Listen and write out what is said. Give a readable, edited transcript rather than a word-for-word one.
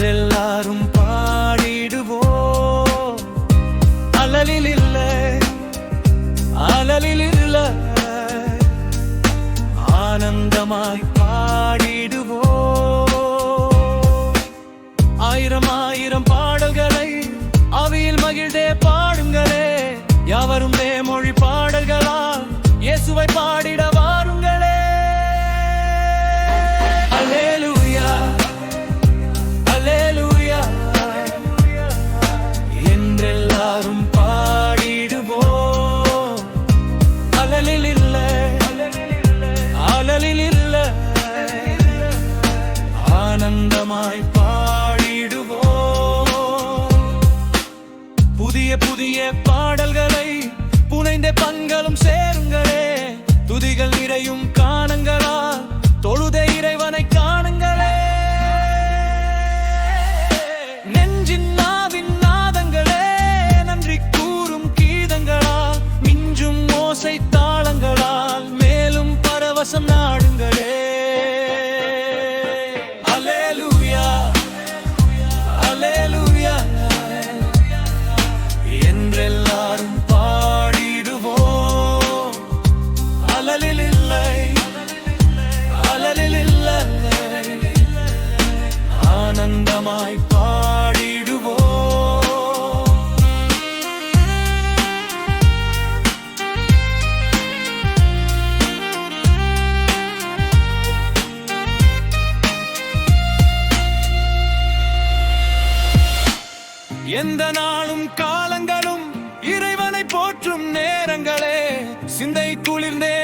என்றெல்லாரும் பாடிடுவோம். அலலில் இல்லை, அலலில் இல்லை, ஆனந்தமாய் பாடிடுவோம். ஆயிரம் ஆயிரம் பாடல்களை அவையில் மகிழ்ந்தே பாடுங்களே. யாவரும் மொழி பாடல்களால் இயேசுவை பாடிட வாருங்களே. அல்லேலூயா, அல்லேலூயா என்றெல்லாரும் பாடிடுவோம். அலலில் இல்லை, அலலில் இல்லை, ஆனந்தமாய் பாடிடுவோம். புதிய புதிய பாடல்களை புனைந்த பங்களும் சேருங்களே. துதிகள் நிறையும் காணுங்களா, தொழுத இறைவனை காணுங்களே. நெஞ்சின் நாவின் நாதங்களே, நன்றி கூறும் கீதங்களால் மிஞ்சும் ஓசை தாளங்களால் மேலும் பரவசம் நாடுங்களே. அல்லேலூயா, அல்லேலூயா என்றெல்லாரும் பாடிடுவோம். அலலில் இல்லை, அலலில் இல்லை, ஆனந்தமாய் பாடிடுவோம். எந்த நாளும் காலங்களும் இறைவனை போற்றும் நேரங்களே. சிந்தை குளிர்ந்தே